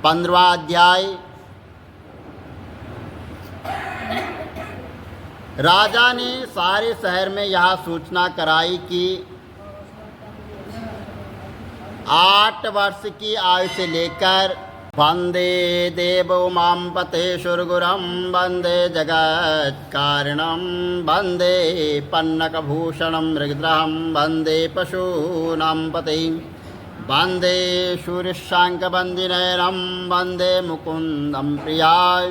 15वां अध्याय। राजा ने सारे शहर में यह सूचना कराई कि 8 वर्ष की आयु से लेकर वंदे देवो मां पतेशुर्गुरं वंदे जगत्कारणं वंदे पन्नकभूषणं मृगद्रहं वंदे पशूनां पतिं वंदे शूरशांकबन्दिनयनं वंदे मुकुन्दं प्रियाय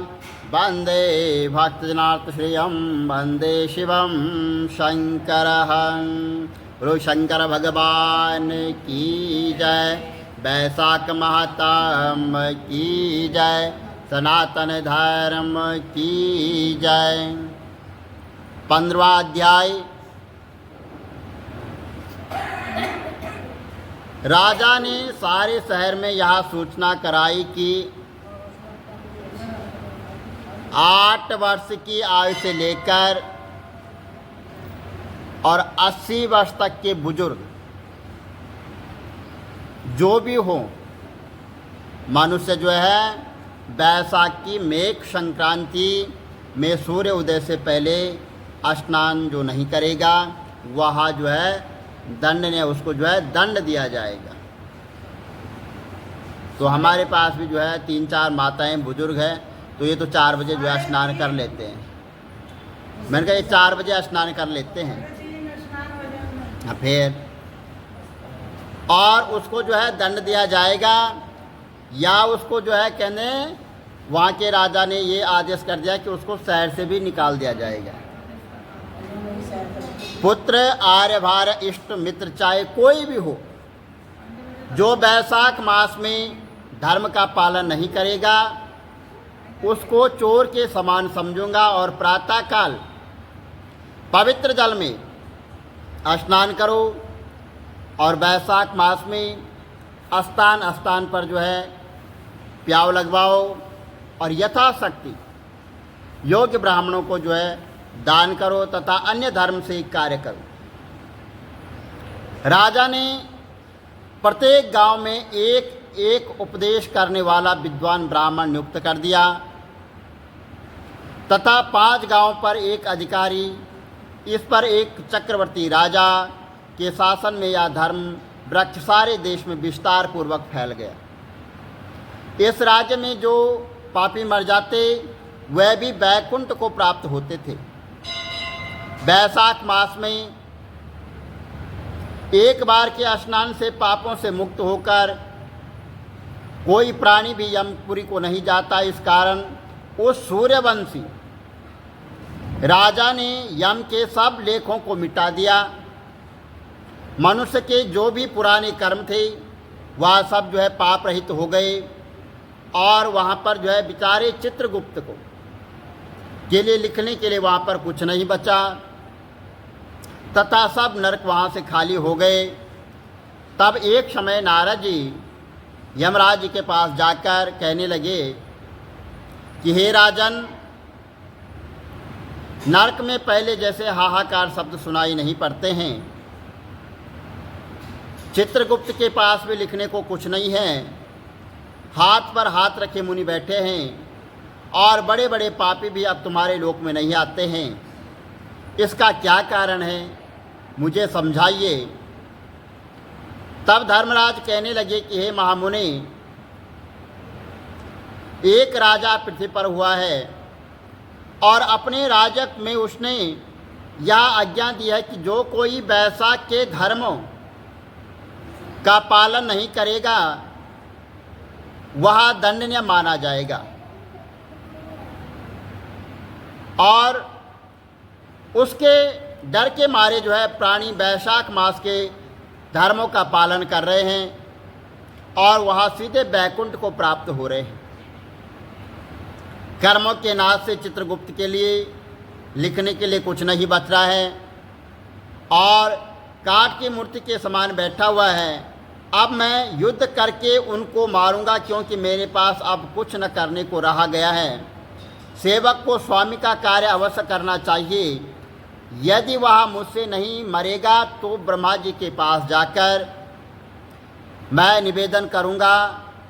वंदे भक्तजनार्तश्रियं वंदे शिवं शंकरं। बोलो शंकर भगवान की जय। वैशाख महात्म की जय। सनातन धर्म की जय। 15वां अध्याय। राजा ने सारे शहर में यह सूचना कराई कि 8 वर्ष की आयु से लेकर और 80 वर्ष तक के बुजुर्ग जो भी हो, मनुष्य जो है वैशाख की मेघ संक्रांति में सूर्य उदय से पहले स्नान जो नहीं करेगा, वह जो है दंड ने उसको जो है दंड दिया जाएगा। तो हमारे पास भी जो है 3-4 माताएं बुजुर्ग हैं, तो ये तो 4 बजे जो है स्नान कर लेते हैं। मैंने कहा ये 4 बजे स्नान कर लेते हैं। हाँ, फिर और उसको जो है दंड दिया जाएगा, या उसको जो है कहने वहाँ के राजा ने ये आदेश कर दिया कि उसको शहर से भी निकाल दिया जाएगा। पुत्र आर्यभार इष्ट मित्र चाहे कोई भी हो, जो वैशाख मास में धर्म का पालन नहीं करेगा, उसको चोर के समान समझूंगा। और प्रातःकाल पवित्र जल में स्नान करो और वैशाख मास में स्थान स्थान पर जो है प्याव लगवाओ और यथाशक्ति योग्य ब्राह्मणों को जो है दान करो तथा अन्य धर्म से कार्य करो। राजा ने प्रत्येक गांव में एक एक उपदेश करने वाला विद्वान ब्राह्मण नियुक्त कर दिया तथा 5 गांवों पर एक अधिकारी, इस पर एक चक्रवर्ती राजा के शासन में यह धर्म वृक्ष सारे देश में विस्तार पूर्वक फैल गया। इस राज्य में जो पापी मर जाते वह भी वैकुंठ को प्राप्त होते थे। वैशाख मास में एक बार के स्नान से पापों से मुक्त होकर कोई प्राणी भी यमपुरी को नहीं जाता। इस कारण उस सूर्यवंशी राजा ने यम के सब लेखों को मिटा दिया। मनुष्य के जो भी पुराने कर्म थे वह सब जो है पाप रहित हो गए और वहाँ पर जो है बेचारे चित्रगुप्त को के लिए लिखने के लिए वहाँ पर कुछ नहीं बचा तथा सब नरक वहाँ से खाली हो गए। तब एक समय नारद जी यमराज जी के पास जाकर कहने लगे कि हे राजन, नरक में पहले जैसे हाहाकार शब्द सुनाई नहीं पड़ते हैं। चित्रगुप्त के पास भी लिखने को कुछ नहीं है। हाथ पर हाथ रखे मुनि बैठे हैं और बड़े बड़े पापी भी अब तुम्हारे लोक में नहीं आते हैं। इसका क्या कारण है, मुझे समझाइए। तब धर्मराज कहने लगे कि हे महामुनि, एक राजा पृथ्वी पर हुआ है और अपने राजक में उसने यह आज्ञा दी है कि जो कोई वैशाख के धर्मों का पालन नहीं करेगा वह दंडनीय माना जाएगा। और उसके डर के मारे जो है प्राणी वैशाख मास के धर्मों का पालन कर रहे हैं और वह सीधे वैकुंठ को प्राप्त हो रहे हैं। कर्मों के नाश से चित्रगुप्त के लिए लिखने के लिए कुछ नहीं बच रहा है और काठ की मूर्ति के समान बैठा हुआ है। अब मैं युद्ध करके उनको मारूंगा, क्योंकि मेरे पास अब कुछ न करने को रहा गया है। सेवक को स्वामी का कार्य अवश्य करना चाहिए। यदि वह मुझसे नहीं मरेगा तो ब्रह्मा जी के पास जाकर मैं निवेदन करूंगा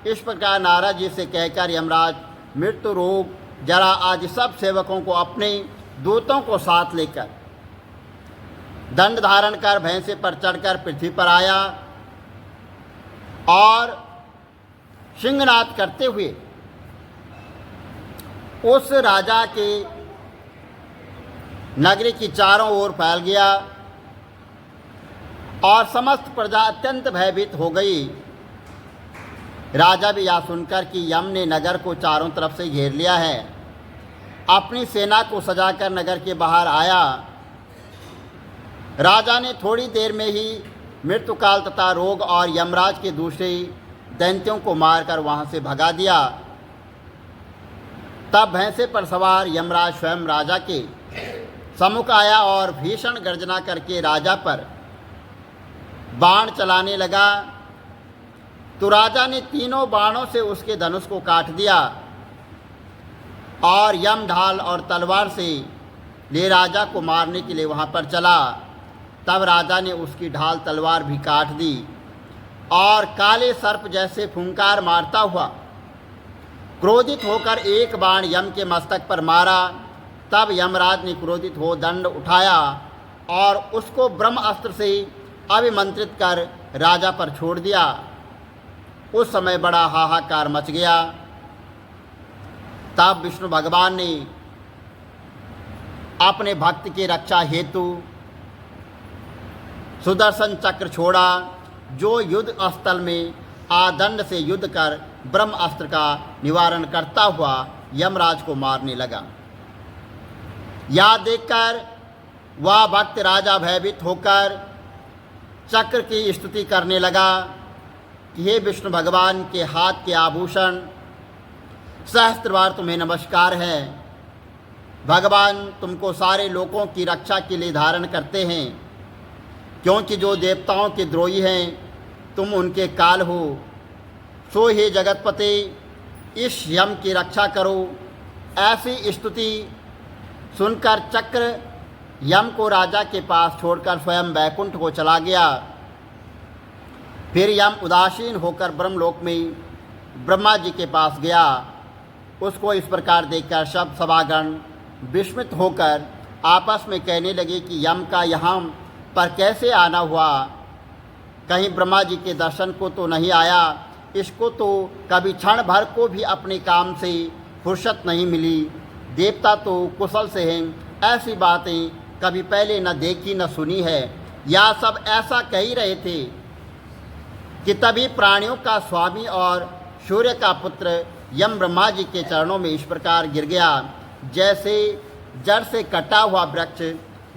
इस प्रकार नारद जी से कहकर यमराज मृत्यु, रोग, जरा आदि सब सेवकों को अपने दूतों को साथ लेकर दंड धारण कर भैंसे पर चढ़कर पृथ्वी पर आया और सिंहनाद करते हुए उस राजा के नगरी की चारों ओर फैल गया और समस्त प्रजा अत्यंत भयभीत हो गई। राजा भी यह सुनकर कि यम ने नगर को चारों तरफ से घेर लिया है, अपनी सेना को सजाकर नगर के बाहर आया। राजा ने थोड़ी देर में ही मृत्युकाल तथा रोग और यमराज के दूसरे दैत्यों को मारकर वहां से भगा दिया। तब भैंसे पर सवार यमराज स्वयं राजा के सम्मुख आया और भीषण गर्जना करके राजा पर बाण चलाने लगा। तो राजा ने तीनों बाणों से उसके धनुष को काट दिया और यम ढाल और तलवार से ले राजा को मारने के लिए वहां पर चला। तब राजा ने उसकी ढाल तलवार भी काट दी और काले सर्प जैसे फुंकार मारता हुआ क्रोधित होकर एक बाण यम के मस्तक पर मारा। तब यमराज ने क्रोधित हो दंड उठाया और उसको ब्रह्मास्त्र से अभिमंत्रित कर राजा पर छोड़ दिया। उस समय बड़ा हाहाकार मच गया। तब विष्णु भगवान ने अपने भक्त की रक्षा हेतु सुदर्शन चक्र छोड़ा, जो युद्ध स्थल में आदंड से युद्ध कर ब्रह्मास्त्र का निवारण करता हुआ यमराज को मारने लगा। यह देखकर वह भक्त राजा भयभीत होकर चक्र की स्तुति करने लगा कि हे विष्णु भगवान के हाथ के आभूषण, सहस्त्र तुम्हें नमस्कार है। भगवान तुमको सारे लोगों की रक्षा के लिए धारण करते हैं, क्योंकि जो देवताओं के द्रोही हैं तुम उनके काल हो। सो हे जगतपति, इस यम की रक्षा करो। ऐसी स्तुति सुनकर चक्र यम को राजा के पास छोड़कर स्वयं वैकुंठ को चला गया। फिर यम उदासीन होकर ब्रह्मलोक में ब्रह्मा जी के पास गया। उसको इस प्रकार देखकर सब सभागण विस्मित होकर आपस में कहने लगे कि यम का यहाँ पर कैसे आना हुआ? कहीं ब्रह्मा जी के दर्शन को तो नहीं आया? इसको तो कभी क्षण भर को भी अपने काम से फुर्सत नहीं मिली। देवता तो कुशल से हैं, ऐसी बातें कभी पहले न देखी न सुनी है। या सब ऐसा कह ही रहे थे कि तभी प्राणियों का स्वामी और सूर्य का पुत्र यम ब्रह्मा जी के चरणों में इस प्रकार गिर गया, जैसे जड़ से कटा हुआ वृक्ष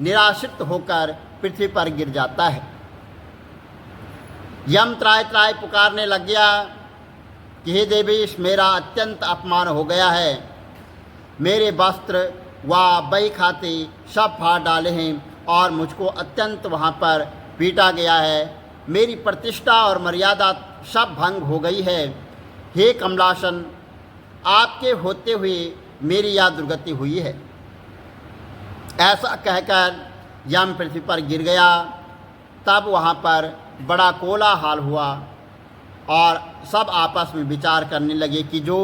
निराश्रित होकर पृथ्वी पर गिर जाता है। यम त्राय त्राय पुकारने लग गया कि हे देवी, मेरा अत्यंत अपमान हो गया है। मेरे वस्त्र व बही खाते सब फाड़ डाले हैं और मुझको अत्यंत वहाँ पर पीटा गया है। मेरी प्रतिष्ठा और मर्यादा सब भंग हो गई है। हे कमलासन, आपके होते हुए मेरी यह दुर्गति हुई है। ऐसा कहकर यम पृथ्वी पर गिर गया। तब वहाँ पर बड़ा कोलाहल हुआ और सब आपस में विचार करने लगे कि जो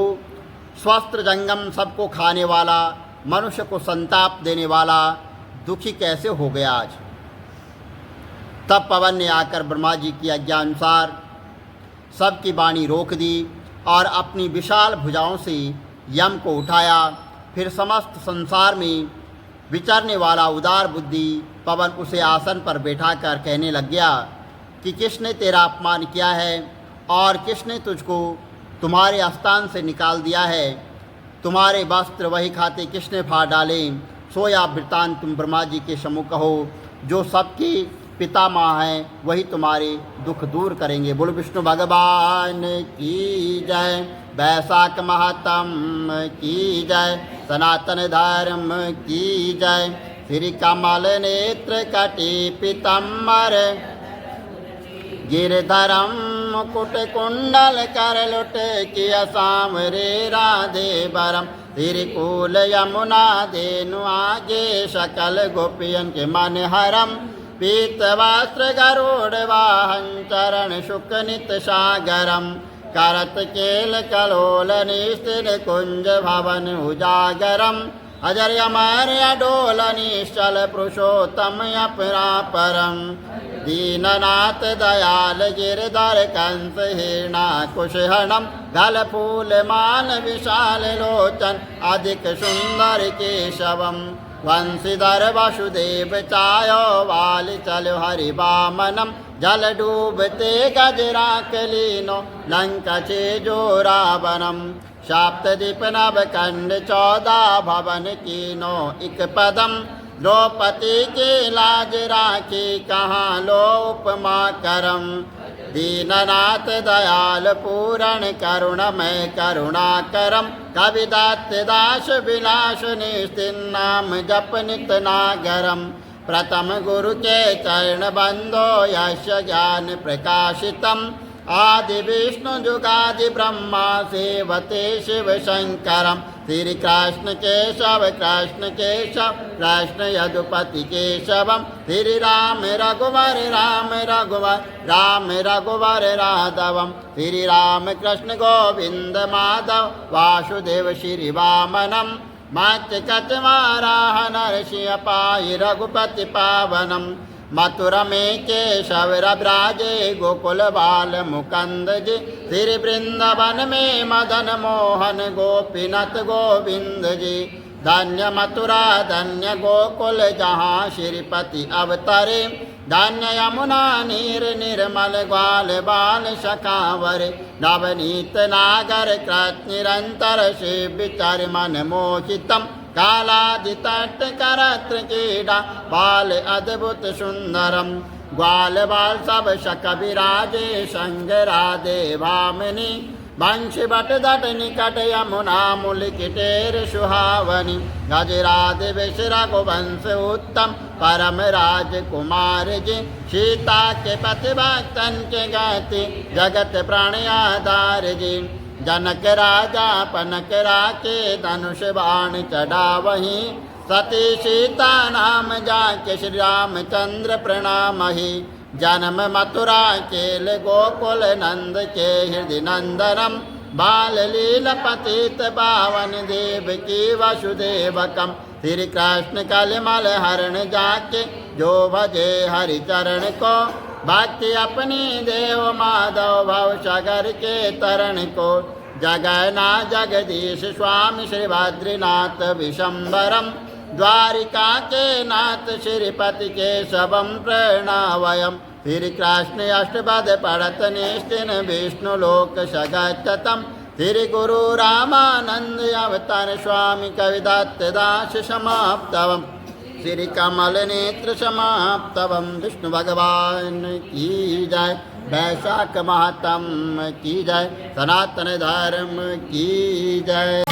स्वस्थ जंगम सबको खाने वाला, मनुष्य को संताप देने वाला दुखी कैसे हो गया आज। तब पवन ने आकर ब्रह्मा जी की आज्ञा अनुसार सबकी वाणी रोक दी और अपनी विशाल भुजाओं से यम को उठाया। फिर समस्त संसार में विचरने वाला उदार बुद्धि पवन उसे आसन पर बैठाकर कहने लग गया कि किसने तेरा अपमान किया है और किसने तुझको तुम्हारे स्थान से निकाल दिया है? तुम्हारे वस्त्र वही खाते किसने फाड़ डाले? सोया वृतांत तुम ब्रह्मा जी के सम्मुख कहो। जो सबके पितामह हैं वही तुम्हारे दुख दूर करेंगे। बोलो विष्णु भगवान की जय, वैशाख महात्म की जय, सनातन धर्म की जय। श्री कमल नेत्र कटी पीतम्बर, गिरधरम मुकुट कुंडल कर लुट किया सांवरे राधे बरम। तिरकुल यमुना देनु आगे सकल गोपियन के मन हरम। पीत वस्त्र गरुड़ वाहन चरण शुक नित सागरम। करत केल कलोल निस्तिन कुंज भवन उजागरम अजर अमर अडोल निश्चल पुरुषोत्तम अपरापरम दीननाथ दयाल गिरधर कंस हिरणा कुशहणम गल फूल मान विशाल लोचन अधिक सुंदर केशवम वंशीधर वसुदेव चायो वालि चलो हरि वामनम जल डूबते गजराक लीनो लंका छेजो रावणम सप्तदीप नव कंड 14 भवन कीनो इक पदम द्रौपदी के लाज राखी कहाँ लो उपमा करम दीननाथ दयाल पूरण करुणमय करुणाकरम कविदात दास विलास निस्तिन नाम जप नित नागरम प्रथम गुरु के चरण बंदो यश ज्ञान प्रकाशितम आदि विष्णु जुगादि ब्रह्मा सेवते शिव शंकरम श्री कृष्ण केशव कृष्ण केशव कृष्ण यदुपति केशवम श्री राम रघुवर राम रघुवर राम रघुवर राघवम श्री राम कृष्ण गोविंद माधव वासुदेव श्री वामनम मत्स्य कचवाराह नरसिंह पाहि रघुपति पावनम मथुरा में केशव ब्राजे गोकुल बाल मुकंद जी श्री वृंदावन में मदन मोहन गोपीनाथ गोविंद जी धन्य मथुरा धन्य गोकुल जहाँ श्रीपति अवतरे धन्य यमुना नीर निर्मल ग्वाल बाल सखावर नवनीत नागर कृत निरंतर शिव विचार मन मोहितम कालादितट करत्र क्रीडा बाल अद्भुत सुंदरम ग्वाल बाल सब शक विराजे संग राधे भामिनी वंशी बट दट निकट यमुना मूल किटेर सुहावनी गजराधे विश्र गोवंश उत्तम परम राजकुमार जी सीता के पति भक्तन के गति जगत प्राण आधार जी जनक राजा पनक राके धनुष बाण चढ़ावही सती सीता नाम जाके श्री रामचंद्र प्रणामहि जन्म मथुरा केल गोकुल नंद के हृदय नंदनम बाल लील पतित पावन देव की वसुदेवकम श्री कृष्ण कलिमल हरण जाके जो भजे हरि चरण को भक्ति अपनी देव माधव भव सागर के तरण को जगन्ना जगदीश स्वामी श्री बद्रीनाथ विशंबरम द्वारिका के नाथ श्रीपति केशवम प्रणवयम श्री कृष्ण अष्टपद पढ़त निस्तिन विष्णु लोक सगतम श्री गुरु रामानंद अवतार स्वामी कविदत्त दास समाप्तवम श्री कमल नेत्र समाप्तवम विष्णु भगवान की जय वैशाख महात्म की जय सनातन धर्म की जय।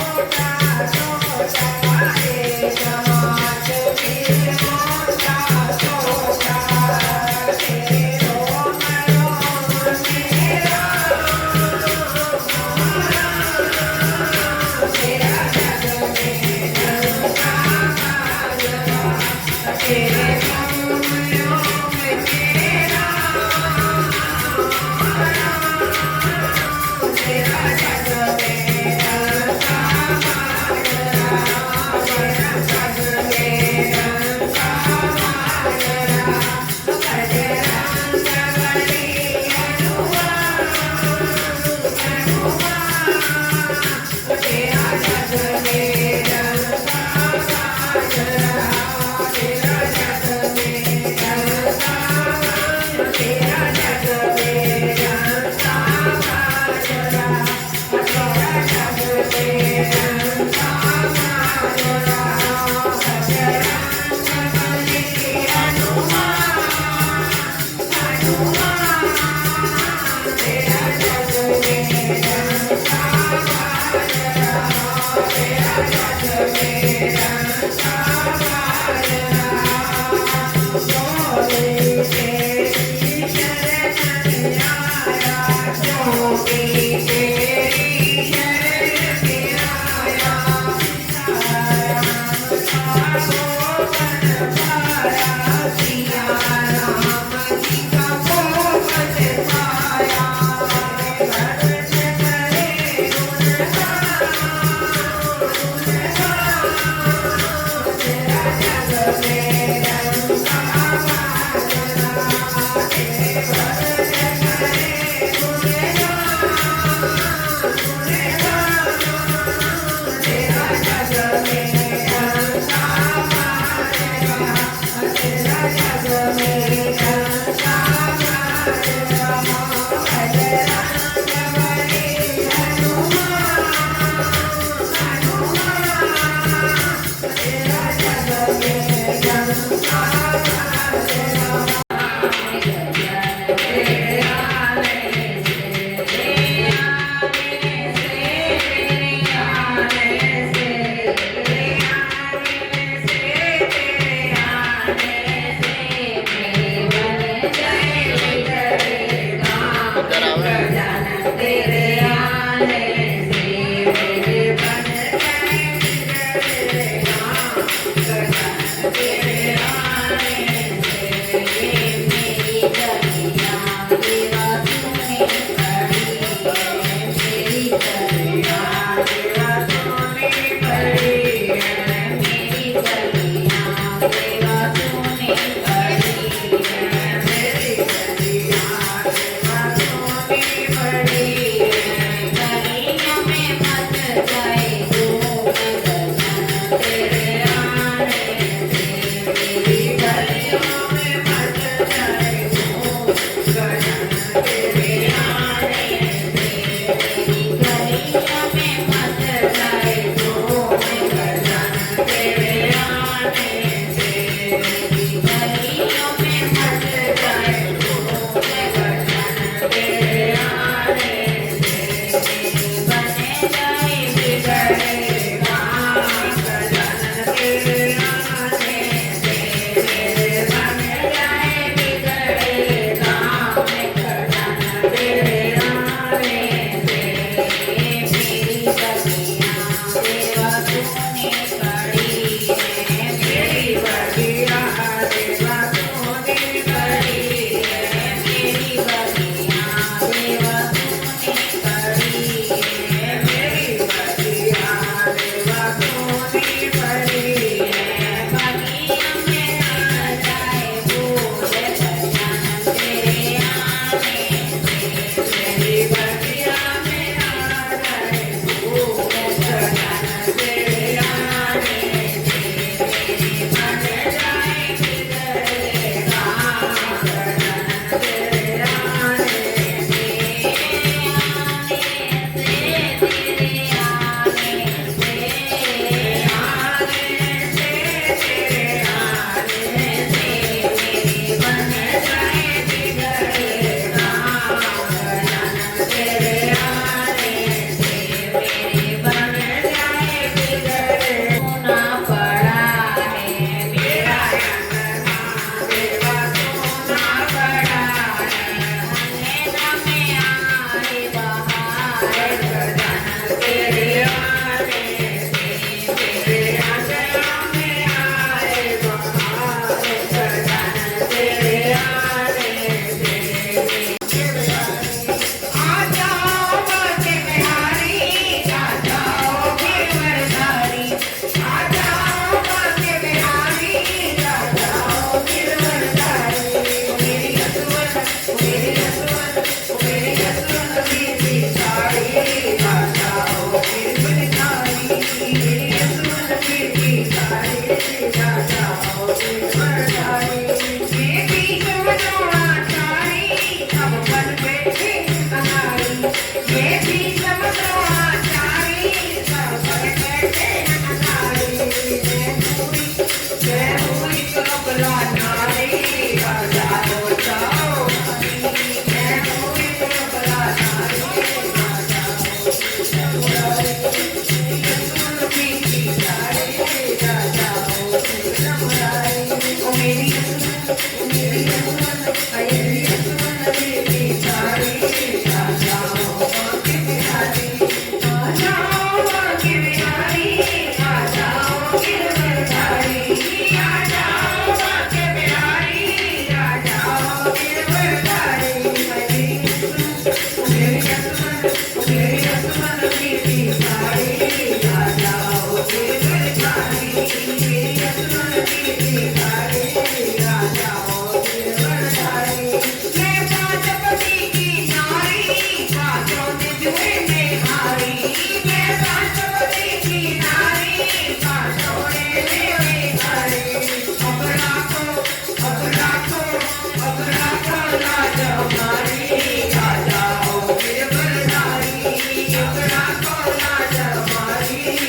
को लाज हमारी